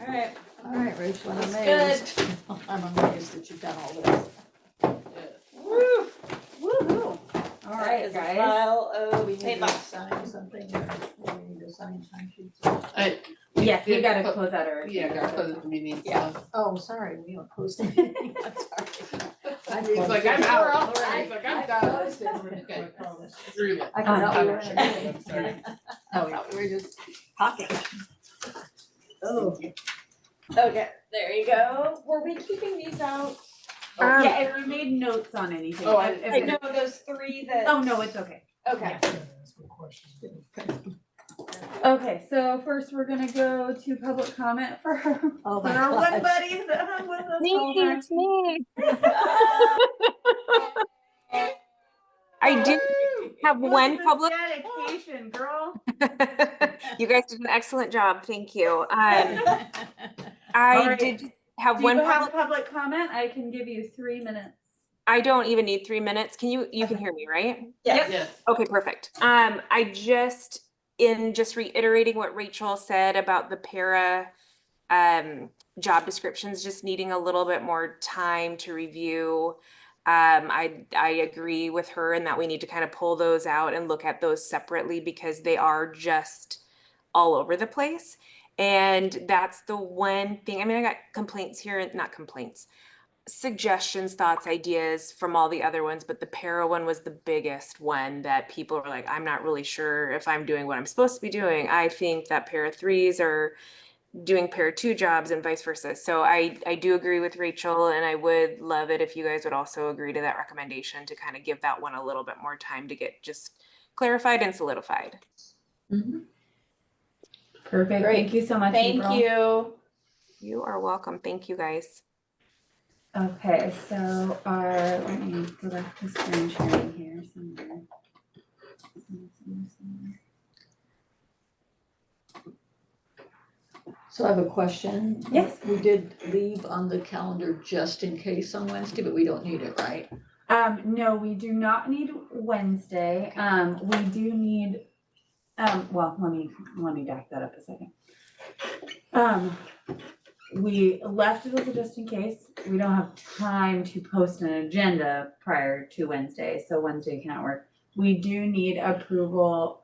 All right, Rachel, I'm Looks amazed. I'm amazed that you've done all this. Woo! Woo-hoo. All right, That is a guys. pile Do of we need paper. to sign something or do we need to sign time sheets? Yes, we did gotta clo- close out our. Yeah, gotta close the meeting, Yeah. so. Oh, sorry, we don't post anything. I'm sorry. He's like, I'm out. He's like, I'm done. Okay. Screw it. I forgot we were in a I'm meeting. sorry. Oh, we were just talking. Oh. Okay, there you go. Were we keeping these out? Yeah, if you made notes on anything. Oh, if I it- know those three that. Oh, no, it's okay. Okay. Okay, so first we're gonna go to public comment for Oh for my our one gosh. buddy that hung with us the whole Me, time. it's me. I do have Look one at this public. dedication, girl. You guys did an excellent job. Thank you. All I right. did have Do one you have public. public comment? I can give you 3 minutes. I don't even need 3 minutes. You can hear me, right? Yes. Yes. Okay, perfect. I just reiterating what Rachel said about the para job descriptions just needing a little bit more time to review. I agree with her in that we need to kind of pull those out and look at those separately because they are just all over the place. And that's the one thing. I mean, I got complaints here, not complaints, suggestions, thoughts, ideas from all the other ones, but the para one was the biggest one that people were like, I'm not really sure if I'm doing what I'm supposed to be doing. I think that para threes are doing para two jobs and vice versa. So I do agree with Rachel, and I would love it if you guys would also agree to that recommendation to kind of give that one a little bit more time to get just clarified and solidified. Mhm. Perfect. Great. Thank you so much. Thank April. you. You are welcome. Thank you guys. Okay, so let me go back to screen sharing here somewhere. So I have a question. Yes. We did leave on the calendar just in case on Wednesday, but we don't need it, right? No, we do not need Wednesday. We do need, well, let me back that up a second. We left it as a just in case. We don't have time to post an agenda prior to Wednesday, so Wednesday cannot work. We do need approval,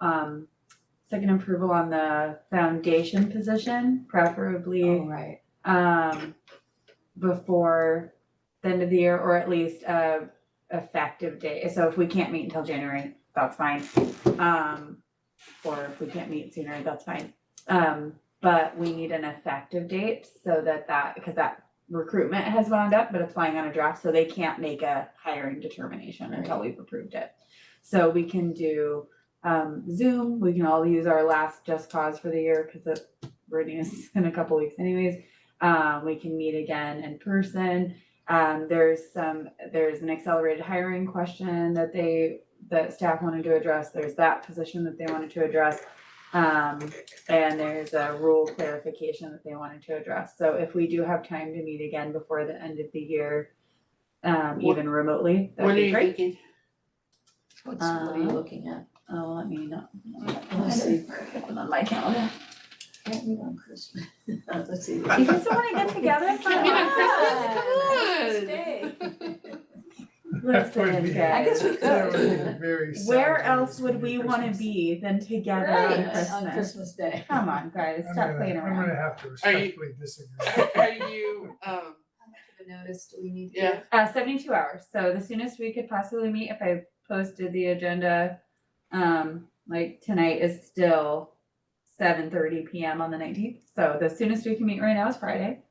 second approval on the foundation position, preferably Oh, right. before the end of the year, or at least effective date. So if we can't meet until January, that's fine. Or if we can't meet sooner, that's fine. But we need an effective date so because that recruitment has wound up, but it's flying on a draft, so they can't make a hiring determination until we've approved it. So we can do Zoom. We can all use our last just cause for the year because Brittany is in a couple weeks anyways. We can meet again in person. There's an accelerated hiring question that staff wanted to address. There's that position that they wanted to address. And there's a rule clarification that they wanted to address. So if we do have time to meet again before the end of the year, even remotely, What that'd are be you great. thinking? What are you looking at? Oh, let me know. Let's see. Open on my calendar. Can't meet on Christmas. Let's see. You guys don't wanna get together for Can't meet on lunch? Christmas? Come on. Listen, guys. I guess we could. Where else would we wanna be than together on Right, Christmas? On Christmas Day. Come on, guys, stop playing I'm around. gonna have to respectfully disagree. Are you, How much of a notice do we need? to yeah, 72 hours. So the soonest we could possibly meet, if I posted the agenda, like tonight is still 7:30 p.m. on the 19th. So the soonest we can meet right now is Friday.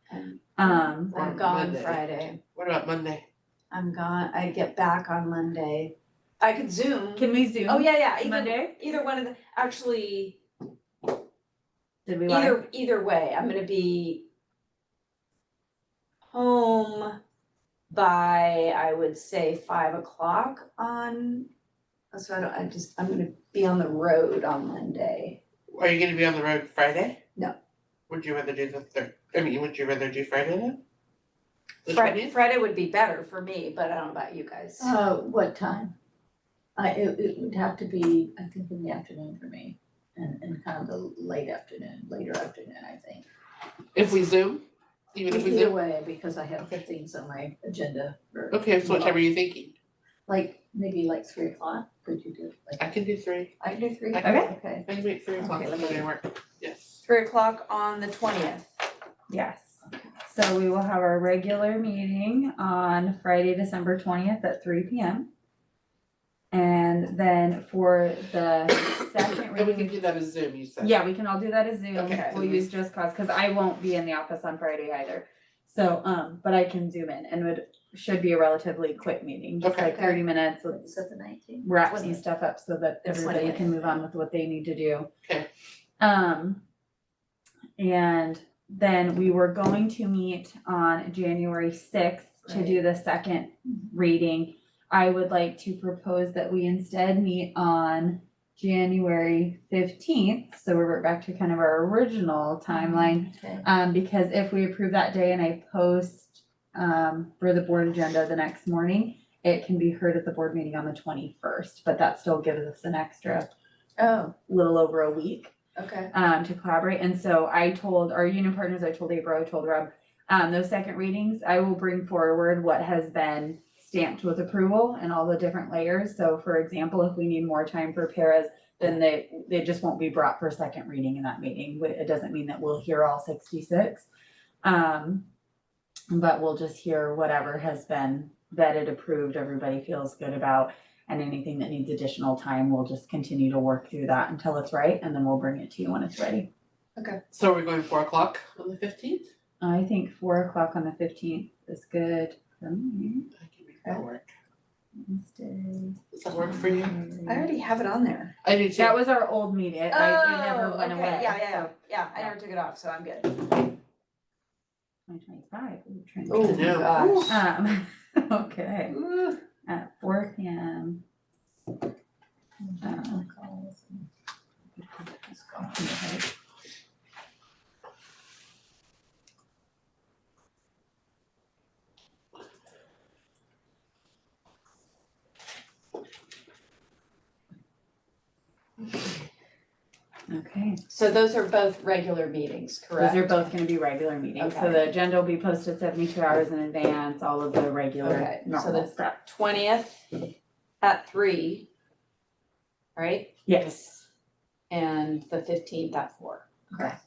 I'm Or gone Monday. Friday. what about Monday? I'm gone. I get back on Monday. I could Zoom. Can we Zoom? Oh, yeah, Monday? either one of the, actually, Did we want? either way, I'm gonna be home by, I would say, 5 o'clock on, so I'm gonna be on the road on Monday. Are you gonna be on the road Friday? No. Would you rather do would you rather do Friday then? The Friday, 20th? Friday would be better for me, but I don't know about you guys. What time? It would have to be, I think, in the afternoon for me, and kind of the later afternoon, I think. If we Zoom, even if we Either Zoom? way, because I have Okay. things on my agenda for. Okay, so what time are you thinking? Like, maybe like 3 o'clock, could you do, I like, can do 3. I can do 3? I can- Okay. I can make 3 o'clock Okay, for let me- my work. Yes. 3 o'clock on the 20th. Yes. So we will have our regular meeting on Friday, December 20th at 3 p.m. And then for the second And we can reading, do that as Zoom, you said? yeah, we can all do that as Zoom. Okay. We'll use Just Cause, cause I won't be in the office on Friday either. So, but I can Zoom in and it should be a relatively quick meeting, just Okay. like 30 minutes. Is Let's that the 19th? wrap some stuff up so that The everybody 20th. can move on with what they need to do. Okay. And then we were going to meet on January 6th to do the second reading. I would like to propose that we instead meet on January 15th, so we're back to kind of our original timeline. Okay. Because if we approve that day and I post for the board agenda the next morning, it can be heard at the board meeting on the 21st, but that still gives us an extra Oh, little over a week okay. to collaborate. And so I told our union partners, I told April, I told Rob, those second readings, I will bring forward what has been stamped with approval and all the different layers. So for example, if we need more time for paras, then they just won't be brought for second reading in that meeting. It doesn't mean that we'll hear all 66. But we'll just hear whatever has been vetted, approved, everybody feels good about. And anything that needs additional time, we'll just continue to work through that until it's right, and then we'll bring it to you when it's ready. So are we going 4 o'clock on the 15th? I think 4 o'clock on the 15th is good for me. I can make that work. Wednesday. Does that work for you? I already have it on there. I do too. That was our old meeting. It never Oh, went okay, away. yeah, I never took it off, so I'm good. 2025. Ooh, trying Oh, to- no. gosh. Okay, Ooh. at 4 p.m. Okay, So those are both regular meetings, correct? those are both gonna be regular meetings, so Okay. the agenda will be posted 72 hours in advance, all of the regular Okay, so normal the stuff. 20th at 3, right? Yes, And the 15th at 4. correct.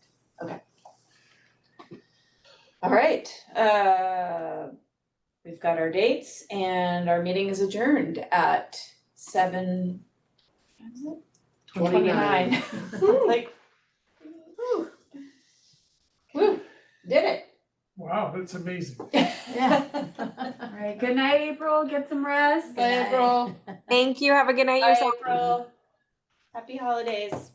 All right, we've got our dates and our meeting is adjourned at 7:29. Like, woo, did it. Wow, that's amazing. Yeah. All right, good night, April, get some rest. Bye, April. Thank you. Have a good night Bye, yourself. April. Happy holidays.